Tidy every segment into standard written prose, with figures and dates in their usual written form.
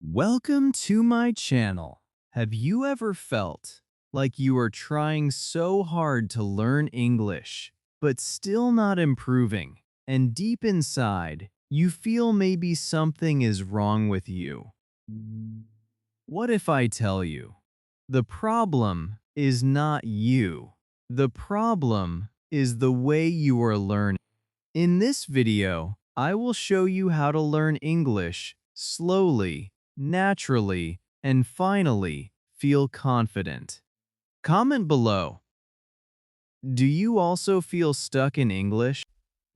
Welcome to my channel. Have you ever felt like you are trying so hard to learn English, but still not improving? And deep inside, you feel maybe something is wrong with you. What if I tell you? The problem is not you. The problem is the way you are learning. In this video, I will show you how to learn English slowly, naturally, and finally feel confident. Comment below. Do you also feel stuck in English?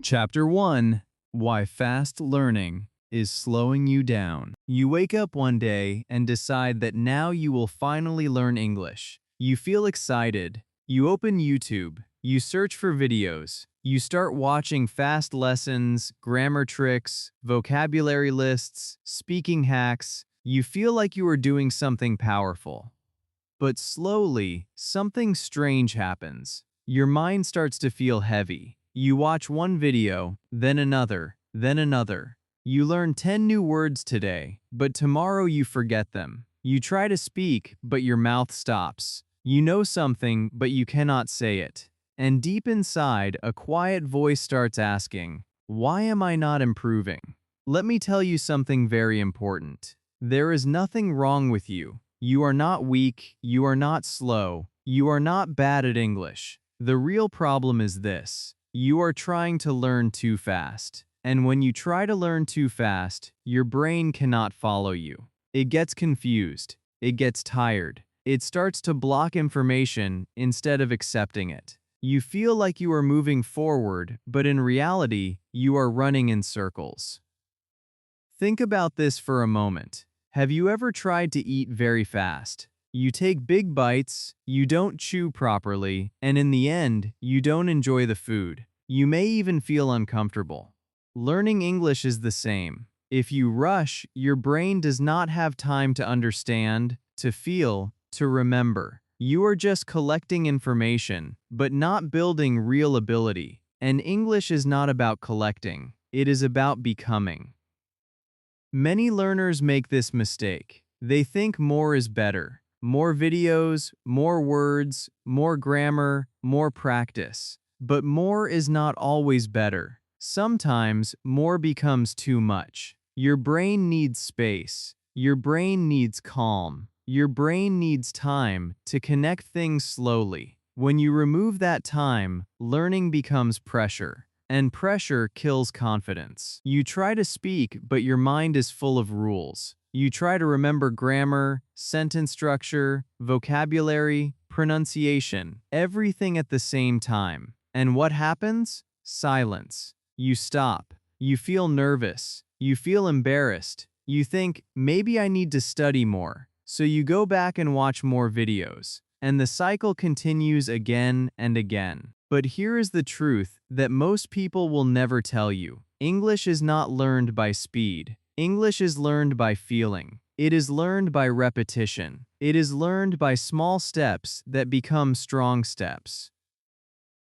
Chapter 1: Why Fast Learning is Slowing You Down. You wake up one day and decide that now you will finally learn English. You feel excited. You open YouTube. You search for videos. You start watching fast lessons, grammar tricks, vocabulary lists, speaking hacks. You feel like you are doing something powerful. But slowly, something strange happens. Your mind starts to feel heavy. You watch one video, then another, then another. You learn 10 new words today, but tomorrow you forget them. You try to speak, but your mouth stops. You know something, but you cannot say it. And deep inside, a quiet voice starts asking, "Why am I not improving?" Let me tell you something very important. There is nothing wrong with you. You are not weak, you are not slow, you are not bad at English. The real problem is this: you are trying to learn too fast. And when you try to learn too fast, your brain cannot follow you. It gets confused, it gets tired, it starts to block information instead of accepting it. You feel like you are moving forward, but in reality, you are running in circles. Think about this for a moment. Have you ever tried to eat very fast? You take big bites, you don't chew properly, and in the end, you don't enjoy the food. You may even feel uncomfortable. Learning English is the same. If you rush, your brain does not have time to understand, to feel, to remember. You are just collecting information, but not building real ability. And English is not about collecting, it is about becoming. Many learners make this mistake. They think more is better. More videos, more words, more grammar, more practice. But more is not always better. Sometimes more becomes too much. Your brain needs space. Your brain needs calm. Your brain needs time to connect things slowly. When you remove that time, learning becomes pressure. And pressure kills confidence. You try to speak, but your mind is full of rules. You try to remember grammar, sentence structure, vocabulary, pronunciation, everything at the same time. And what happens? Silence. You stop. You feel nervous. You feel embarrassed. You think, maybe I need to study more. So you go back and watch more videos. And the cycle continues again and again. But here is the truth that most people will never tell you. English is not learned by speed. English is learned by feeling. It is learned by repetition. It is learned by small steps that become strong steps.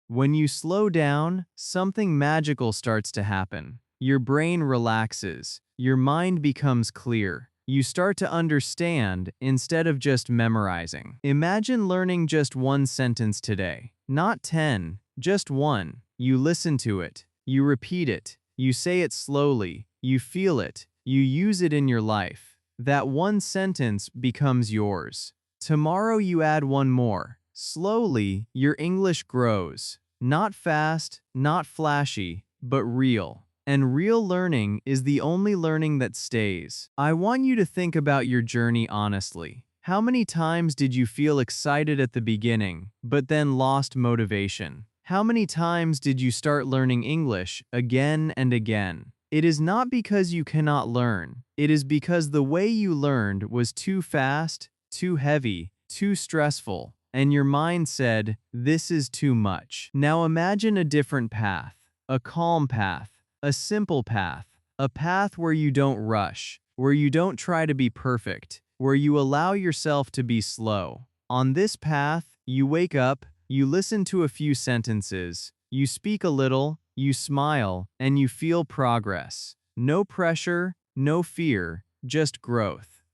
When you slow down, something magical starts to happen. Your brain relaxes. Your mind becomes clear. You start to understand instead of just memorizing. Imagine learning just one sentence today. Not 10, just one. You listen to it. You repeat it. You say it slowly. You feel it. You use it in your life. That one sentence becomes yours. Tomorrow you add one more. Slowly, your English grows. Not fast, not flashy, but real. And real learning is the only learning that stays. I want you to think about your journey honestly. How many times did you feel excited at the beginning, but then lost motivation? How many times did you start learning English again and again? It is not because you cannot learn. It is because the way you learned was too fast, too heavy, too stressful, and your mind said, "This is too much." Now imagine a different path, a calm path. A simple path, a path where you don't rush, where you don't try to be perfect, where you allow yourself to be slow. On this path, you wake up, you listen to a few sentences, you speak a little, you smile, and you feel progress. No pressure, no fear, just growth.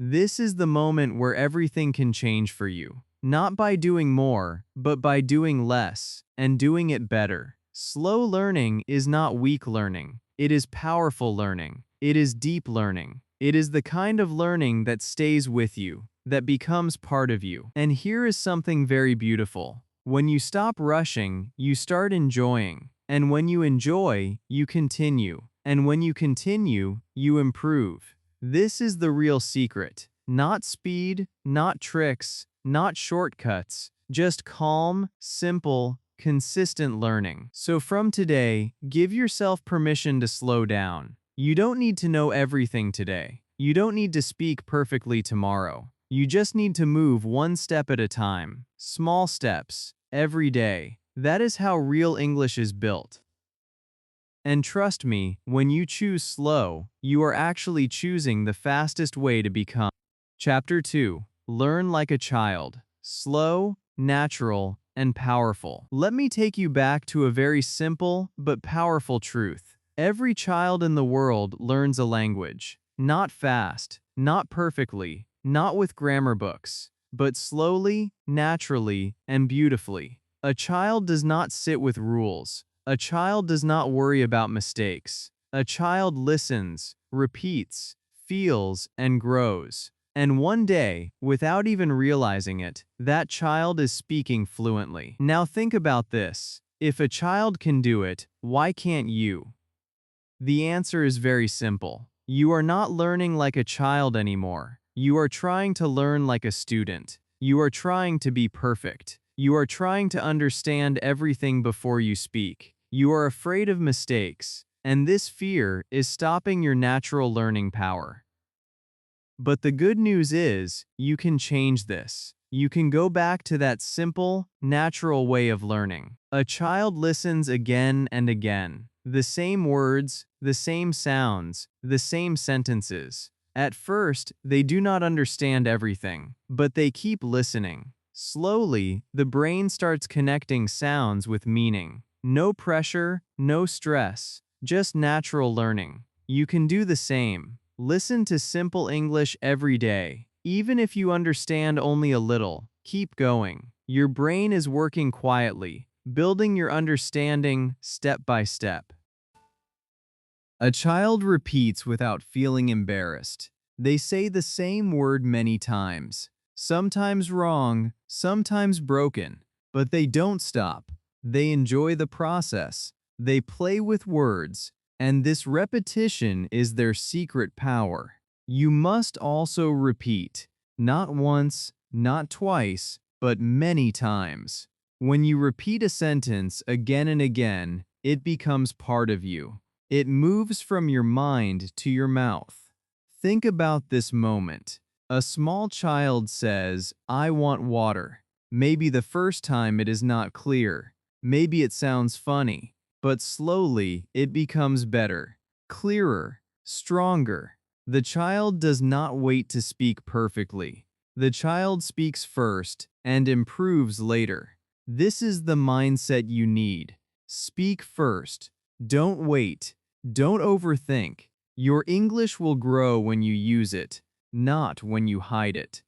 This is the moment where everything can change for you. Not by doing more, but by doing less, and doing it better. Slow learning is not weak learning. It is powerful learning. It is deep learning. It is the kind of learning that stays with you, that becomes part of you. And here is something very beautiful. When you stop rushing, you start enjoying. And when you enjoy, you continue. And when you continue, you improve. This is the real secret. Not speed, not tricks, not shortcuts, just calm, simple, consistent learning. So from today, give yourself permission to slow down. You don't need to know everything today. You don't need to speak perfectly tomorrow. You just need to move one step at a time. Small steps, every day. That is how real English is built. And trust me, when you choose slow, you are actually choosing the fastest way to become. Chapter 2. Learn like a child. Slow, natural, and powerful. Let me take you back to a very simple but powerful truth. Every child in the world learns a language. Not fast, not perfectly, not with grammar books, but slowly, naturally, and beautifully. A child does not sit with rules. A child does not worry about mistakes. A child listens, repeats, feels, and grows. And one day, without even realizing it, that child is speaking fluently. Now think about this. If a child can do it, why can't you? The answer is very simple. You are not learning like a child anymore. You are trying to learn like a student. You are trying to be perfect. You are trying to understand everything before you speak. You are afraid of mistakes, and this fear is stopping your natural learning power. But the good news is, you can change this. You can go back to that simple, natural way of learning. A child listens again and again. The same words, the same sounds, the same sentences. At first, they do not understand everything, but they keep listening. Slowly, the brain starts connecting sounds with meaning. No pressure, no stress, just natural learning. You can do the same. Listen to simple English every day. Even if you understand only a little, keep going. Your brain is working quietly, building your understanding step by step. A child repeats without feeling embarrassed. They say the same word many times, sometimes wrong, sometimes broken, but they don't stop. They enjoy the process. They play with words, and this repetition is their secret power. You must also repeat, not once, not twice, but many times. When you repeat a sentence again and again, it becomes part of you. It moves from your mind to your mouth. Think about this moment. A small child says, "I want water." Maybe the first time it is not clear. Maybe it sounds funny. But slowly, it becomes better, clearer, stronger. The child does not wait to speak perfectly. The child speaks first and improves later. This is the mindset you need. Speak first. Don't wait. Don't overthink. Your English will grow when you use it, not when you hide it.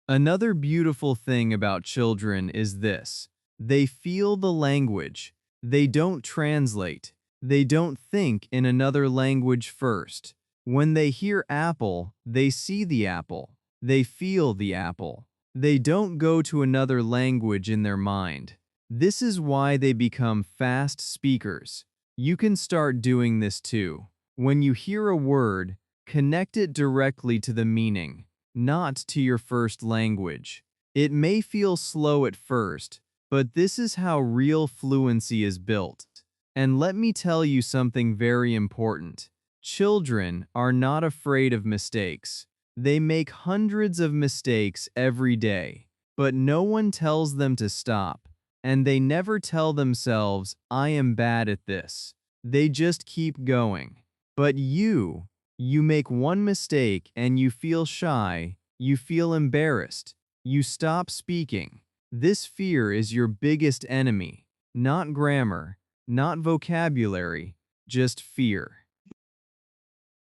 Another beautiful thing about children is this. They feel the language. They don't translate. They don't think in another language first. When they hear apple, they see the apple. They feel the apple. They don't go to another language in their mind. This is why they become fast speakers. You can start doing this too. When you hear a word, connect it directly to the meaning, not to your first language. It may feel slow at first, but this is how real fluency is built. And let me tell you something very important. Children are not afraid of mistakes. They make hundreds of mistakes every day, but no one tells them to stop. And they never tell themselves, "I am bad at this." They just keep going. But you make one mistake and you feel shy, you feel embarrassed, you stop speaking. This fear is your biggest enemy, not grammar, not vocabulary, just fear.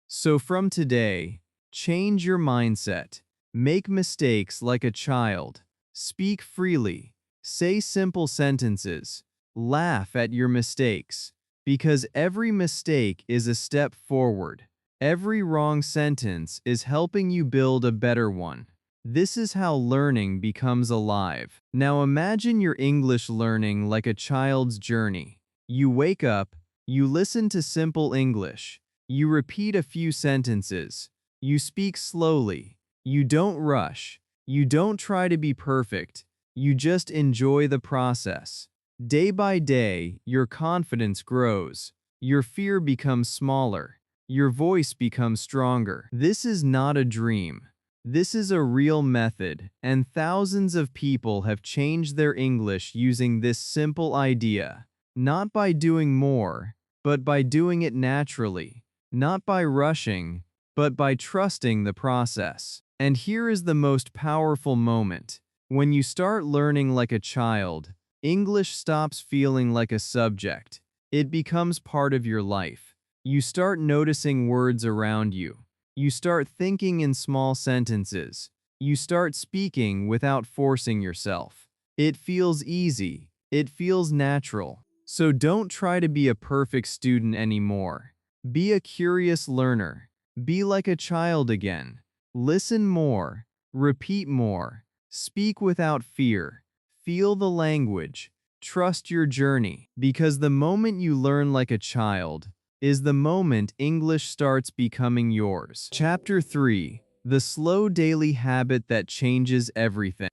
So from today, Change your mindset. Make mistakes like a child. Speak freely. Say simple sentences. Laugh at your mistakes. Because every mistake is a step forward. Every wrong sentence is helping you build a better one. This is how learning becomes alive. Now imagine your English learning like a child's journey. You wake up, you listen to simple English, you repeat a few sentences, you speak slowly, you don't rush, you don't try to be perfect, you just enjoy the process. Day by day, your confidence grows, your fear becomes smaller, your voice becomes stronger. This is not a dream. This is a real method, and thousands of people have changed their English using this simple idea. Not by doing more, but by doing it naturally. Not by rushing, but by trusting the process. And here is the most powerful moment. When you start learning like a child, English stops feeling like a subject. It becomes part of your life. You start noticing words around you. You start thinking in small sentences. You start speaking without forcing yourself. It feels easy. It feels natural. So don't try to be a perfect student anymore. Be a curious learner. Be like a child again. Listen more. Repeat more. Speak without fear. Feel the language. Trust your journey. Because the moment you learn like a child is the moment English starts becoming yours. Chapter 3. The Slow Daily Habit That Changes Everything.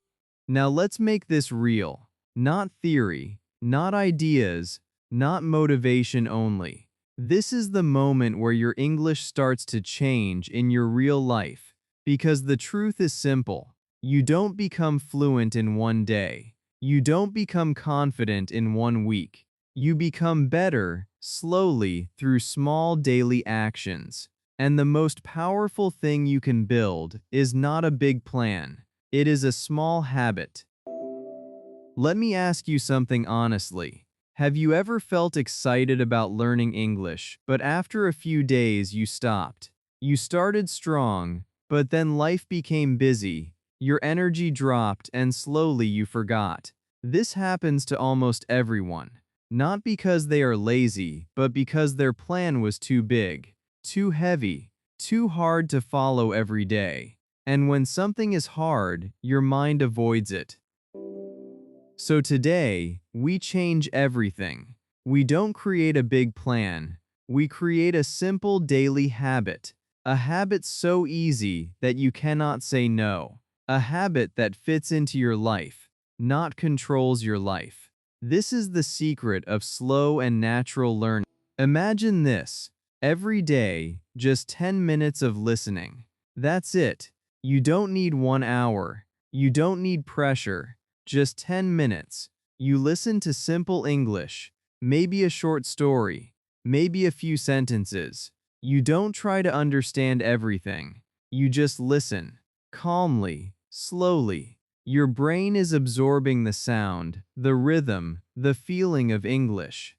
Now let's make this real. Not theory, not ideas, not motivation only. This is the moment where your English starts to change in your real life. Because the truth is simple. You don't become fluent in one day. You don't become confident in one week. You become better, slowly, through small daily actions. And the most powerful thing you can build is not a big plan. It is a small habit. Let me ask you something honestly. Have you ever felt excited about learning English, but after a few days you stopped? You started strong, but then life became busy, your energy dropped, and slowly you forgot. This happens to almost everyone. Not because they are lazy, but because their plan was too big, too heavy, too hard to follow every day. And when something is hard, your mind avoids it. So today, we change everything. We don't create a big plan. We create a simple daily habit. A habit so easy that you cannot say no. A habit that fits into your life, not controls your life. This is the secret of slow and natural learning. Imagine this. Every day, just 10 minutes of listening. That's it. You don't need 1 hour. You don't need pressure. Just 10 minutes. You listen to simple English, maybe a short story, maybe a few sentences. You don't try to understand everything. You just listen, calmly, slowly. Your brain is absorbing the sound, the rhythm, the feeling of English.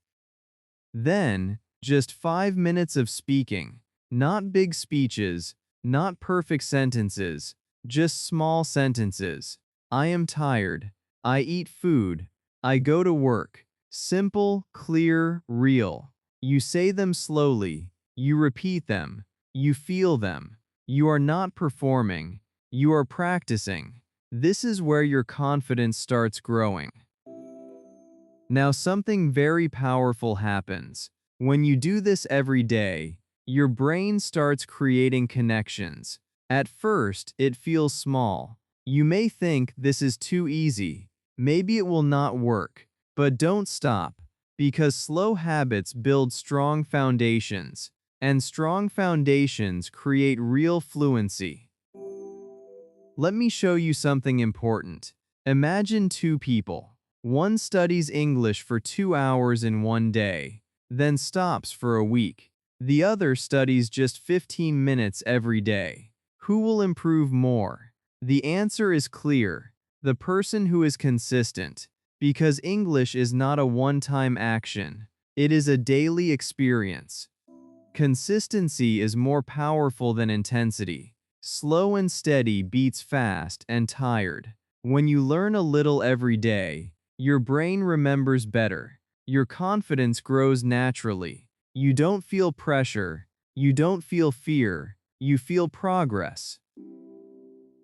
Then, just 5 minutes of speaking. Not big speeches, not perfect sentences, just small sentences. I am tired. I eat food. I go to work. Simple, clear, real. You say them slowly. You repeat them. You feel them. You are not performing. You are practicing. This is where your confidence starts growing. Now something very powerful happens. When you do this every day, your brain starts creating connections. At first, it feels small. You may think this is too easy. Maybe it will not work. But don't stop, because slow habits build strong foundations, and strong foundations create real fluency. Let me show you something important. Imagine two people. One studies English for 2 hours in one day, then stops for a week. The other studies just 15 minutes every day. Who will improve more? The answer is clear. The person who is consistent. Because English is not a one-time action. It is a daily experience. Consistency is more powerful than intensity. Slow and steady beats fast and tired. When you learn a little every day, your brain remembers better. Your confidence grows naturally. You don't feel pressure. You don't feel fear. You feel progress.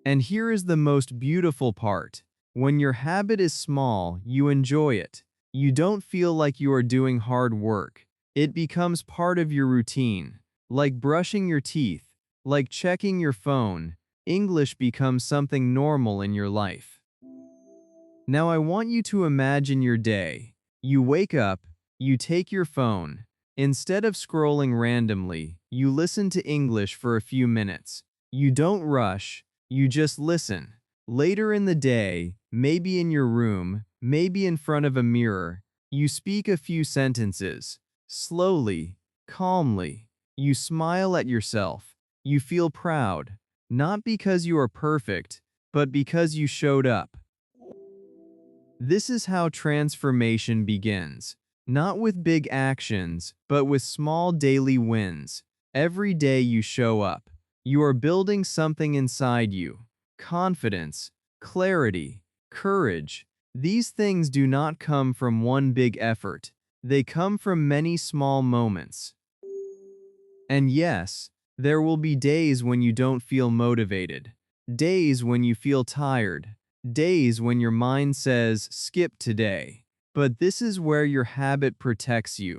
And here is the most beautiful part. When your habit is small, you enjoy it. You don't feel like you are doing hard work. It becomes part of your routine. Like brushing your teeth, like checking your phone, English becomes something normal in your life. Now I want you to imagine your day. You wake up, you take your phone. Instead of scrolling randomly, you listen to English for a few minutes. You don't rush, you just listen. Later in the day, maybe in your room, maybe in front of a mirror, you speak a few sentences. Slowly, calmly. You smile at yourself. You feel proud. Not because you are perfect, but because you showed up. This is how transformation begins. Not with big actions, but with small daily wins. Every day you show up, you are building something inside you. Confidence, clarity, courage. These things do not come from one big effort. They come from many small moments. And yes, there will be days when you don't feel motivated. Days when you feel tired. Days when your mind says, skip today. But this is where your habit protects you.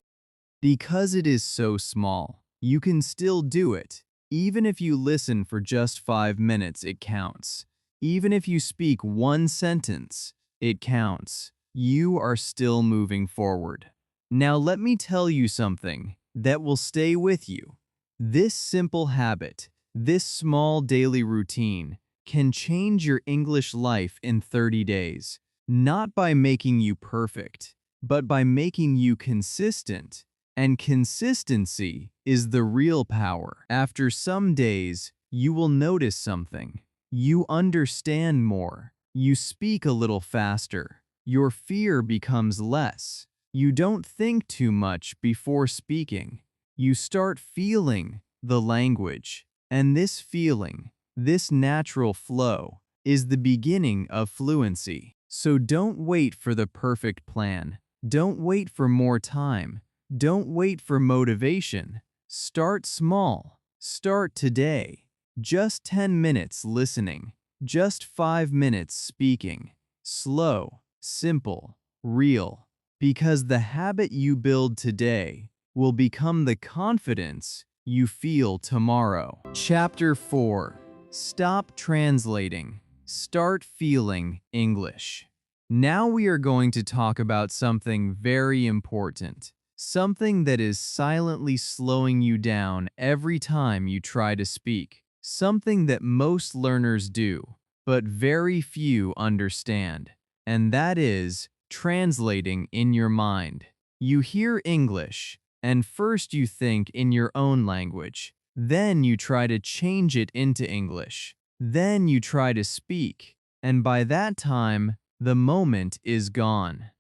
Because it is so small, you can still do it. Even if you listen for just 5 minutes, it counts. Even if you speak one sentence, it counts. You are still moving forward. Now let me tell you something that will stay with you. This simple habit, this small daily routine, can change your English life in 30 days. Not by making you perfect, but by making you consistent. And consistency is the real power. After some days, you will notice something. You understand more. You speak a little faster. Your fear becomes less. You don't think too much before speaking. You start feeling the language. And this feeling, this natural flow, is the beginning of fluency. So don't wait for the perfect plan. Don't wait for more time. Don't wait for motivation. Start small. Start today. Just 10 minutes listening. Just 5 minutes speaking. Slow, simple, real. Because the habit you build today will become the confidence you feel tomorrow. Chapter 4. Stop translating. Start feeling English. Now we are going to talk about something very important. Something that is silently slowing you down every time you try to speak. Something that most learners do, but very few understand. And that is translating in your mind. You hear English, and first you think in your own language. Then you try to change it into English. Then you try to speak. And by that time, the moment is gone.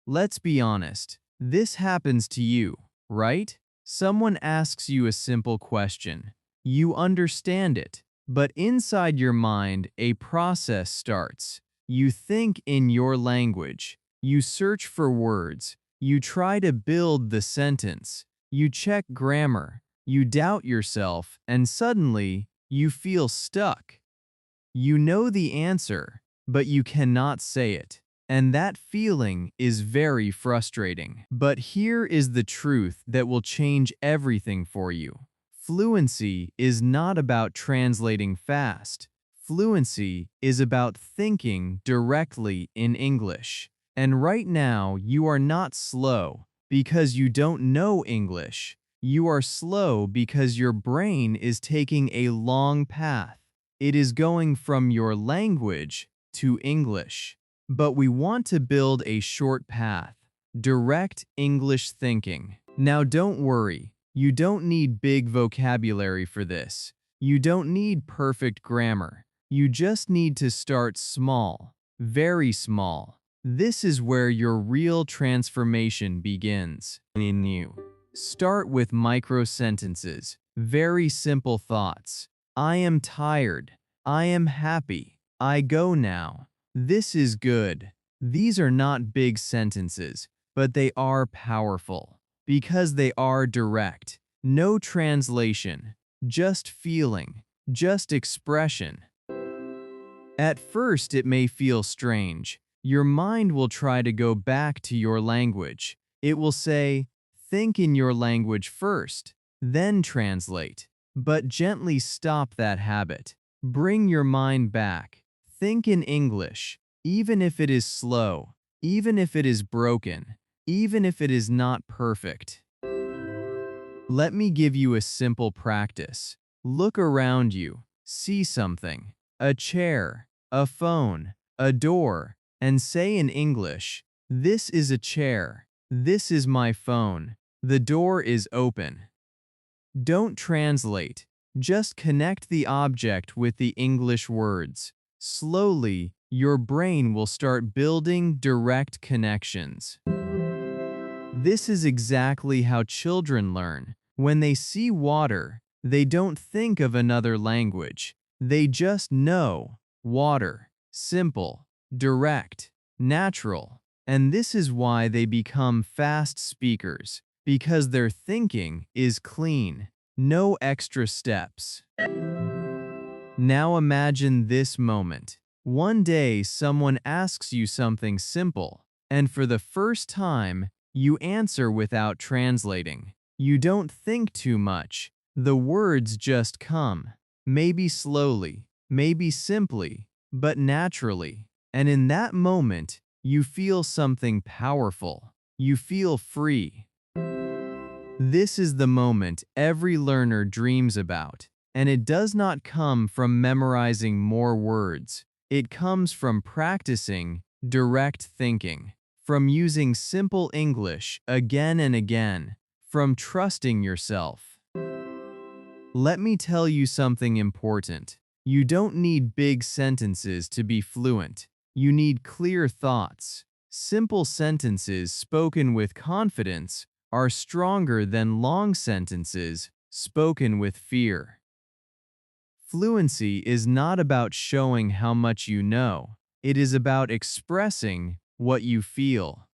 Let's be honest. This happens to you, right? Someone asks you a simple question. You understand it, but inside your mind, a process starts. You think in your language. You search for words. You try to build the sentence. You check grammar. You doubt yourself, and suddenly, you feel stuck. You know the answer, but you cannot say it. And that feeling is very frustrating. But here is the truth that will change everything for you. Fluency is not about translating fast. Fluency is about thinking directly in English. And right now, you are not slow because you don't know English. You are slow because your brain is taking a long path. It is going from your language to English. But we want to build a short path, direct English thinking. Now don't worry, you don't need big vocabulary for this. You don't need perfect grammar. You just need to start small, very small. This is where your real transformation begins. In you. Start with micro sentences, very simple thoughts. I am tired. I am happy. I go now. This is good. These are not big sentences, but they are powerful because they are direct. No translation, just feeling, just expression. At first, it may feel strange. Your mind will try to go back to your language. It will say, think in your language first, then translate. But gently stop that habit. Bring your mind back. Think in English, even if it is slow, even if it is broken, even if it is not perfect. Let me give you a simple practice. Look around you, see something, a chair, a phone, a door, and say in English, "This is a chair. This is my phone. The door is open." Don't translate, just connect the object with the English words. Slowly, your brain will start building direct connections. This is exactly how children learn. When they see water, they don't think of another language. They just know water, simple, direct, natural. And this is why they become fast speakers, because their thinking is clean, no extra steps. Now imagine this moment. One day someone asks you something simple, and for the first time, you answer without translating. You don't think too much. The words just come. Maybe slowly, maybe simply, but naturally. And in that moment, you feel something powerful. You feel free. This is the moment every learner dreams about. And it does not come from memorizing more words. It comes from practicing direct thinking, from using simple English again and again, from trusting yourself. Let me tell you something important. You don't need big sentences to be fluent. You need clear thoughts. Simple sentences spoken with confidence are stronger than long sentences spoken with fear. Fluency is not about showing how much you know. It is about expressing what you feel.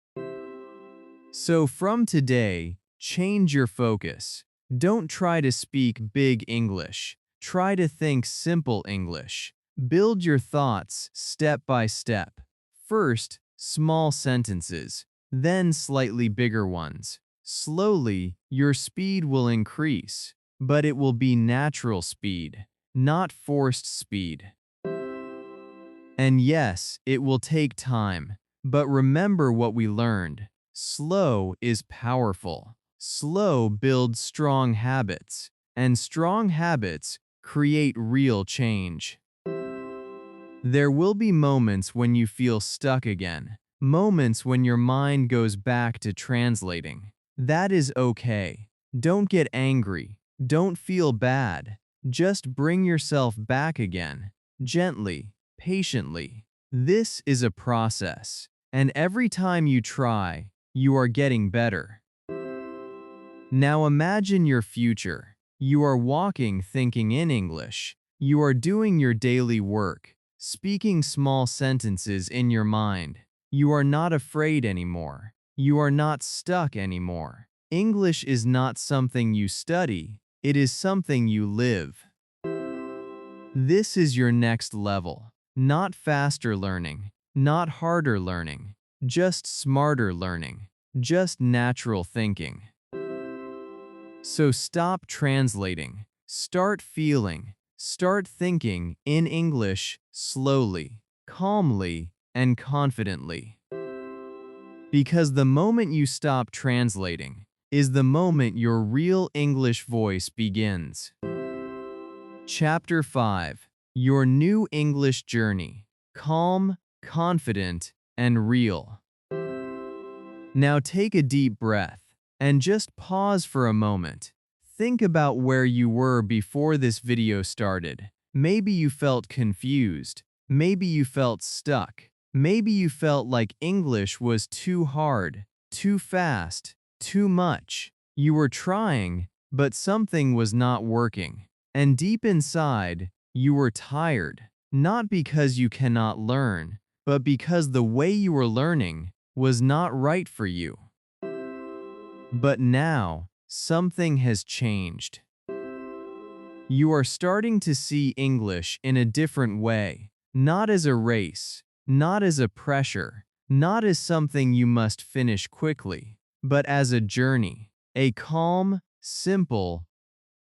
So from today, change your focus. Don't try to speak big English. Try to think simple English. Build your thoughts step by step. First, small sentences, then slightly bigger ones. Slowly, your speed will increase, but it will be natural speed, not forced speed. And yes, it will take time, but remember what we learned. Slow is powerful. Slow builds strong habits, and strong habits create real change. There will be moments when you feel stuck again, moments when your mind goes back to translating. That is okay. Don't get angry. Don't feel bad. Just bring yourself back again, gently, patiently. This is a process, and every time you try, you are getting better. Now imagine your future. You are walking thinking in English. You are doing your daily work, speaking small sentences in your mind. You are not afraid anymore. You are not stuck anymore. English is not something you study, it is something you live. This is your next level. Not faster learning, not harder learning, just smarter learning, just natural thinking. So stop translating, start feeling, start thinking in English slowly, calmly, and confidently. Because the moment you stop translating is the moment your real English voice begins. Chapter 5: Your New English Journey. Calm, confident, and real. Now take a deep breath and just pause for a moment. Think about where you were before this video started. Maybe you felt confused. Maybe you felt stuck. Maybe you felt like English was too hard, too fast, too much. You were trying, but something was not working. And deep inside, you were tired, not because you cannot learn, but because the way you were learning was not right for you. But now, something has changed. You are starting to see English in a different way, not as a race, not as a pressure, not as something you must finish quickly, but as a journey, a calm, simple,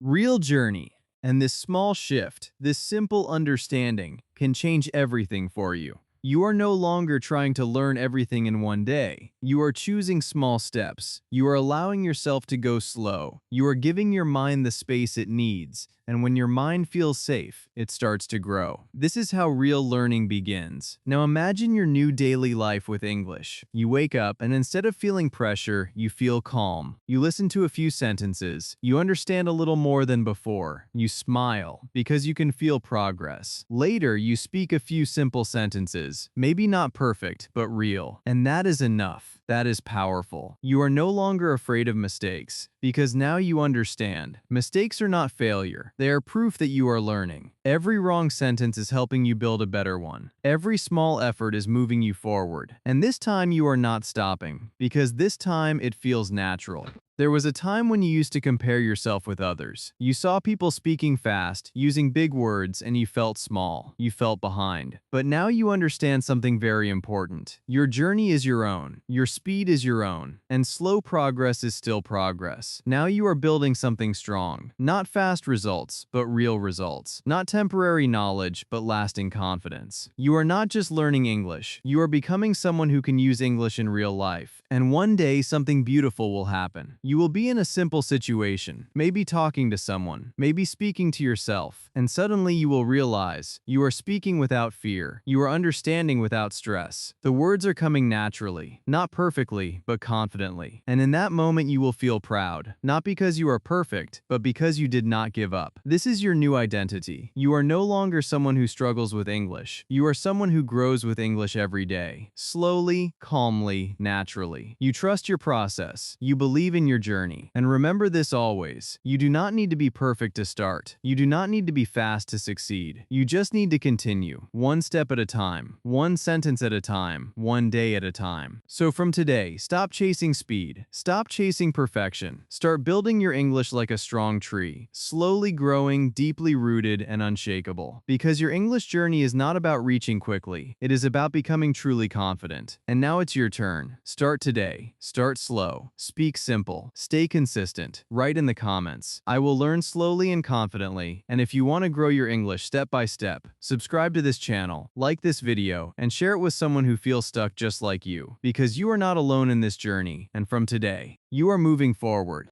real journey. And this small shift, this simple understanding, can change everything for you. You are no longer trying to learn everything in one day. You are choosing small steps. You are allowing yourself to go slow. You are giving your mind the space it needs. And when your mind feels safe, it starts to grow. This is how real learning begins. Now imagine your new daily life with English. You wake up and instead of feeling pressure, you feel calm. You listen to a few sentences. You understand a little more than before. You smile because you can feel progress. Later, you speak a few simple sentences. Maybe not perfect, but real. And that is enough. That is powerful. You are no longer afraid of mistakes because now you understand. Mistakes are not failure. They are proof that you are learning. Every wrong sentence is helping you build a better one. Every small effort is moving you forward. And this time you are not stopping because this time it feels natural. There was a time when you used to compare yourself with others. You saw people speaking fast, using big words, and you felt small. You felt behind. But now you understand something very important. Your journey is your own. Your speed is your own. And slow progress is still progress. Now you are building something strong. Not fast results, but real results. Not temporary knowledge, but lasting confidence. You are not just learning English. You are becoming someone who can use English in real life. And one day, something beautiful will happen. You will be in a simple situation, maybe talking to someone, maybe speaking to yourself, and suddenly you will realize you are speaking without fear. You are understanding without stress. The words are coming naturally, not perfectly, but confidently. And in that moment, you will feel proud, not because you are perfect, but because you did not give up. This is your new identity. You are no longer someone who struggles with English. You are someone who grows with English every day, slowly, calmly, naturally. You trust your process. You believe in your journey. And remember this always. You do not need to be perfect to start. You do not need to be fast to succeed. You just need to continue, one step at a time, one sentence at a time, one day at a time. So from today, stop chasing speed. Stop chasing perfection. Start building your English like a strong tree, slowly growing, deeply rooted, and unshakable. Because your English journey is not about reaching quickly. It is about becoming truly confident. And now it's your turn. Start today. Start slow. Speak simple. Stay consistent. Write in the comments. I will learn slowly and confidently. And if you want to grow your English step by step, subscribe to this channel, like this video, and share it with someone who feels stuck just like you. Because you are not alone in this journey. And from today, you are moving forward.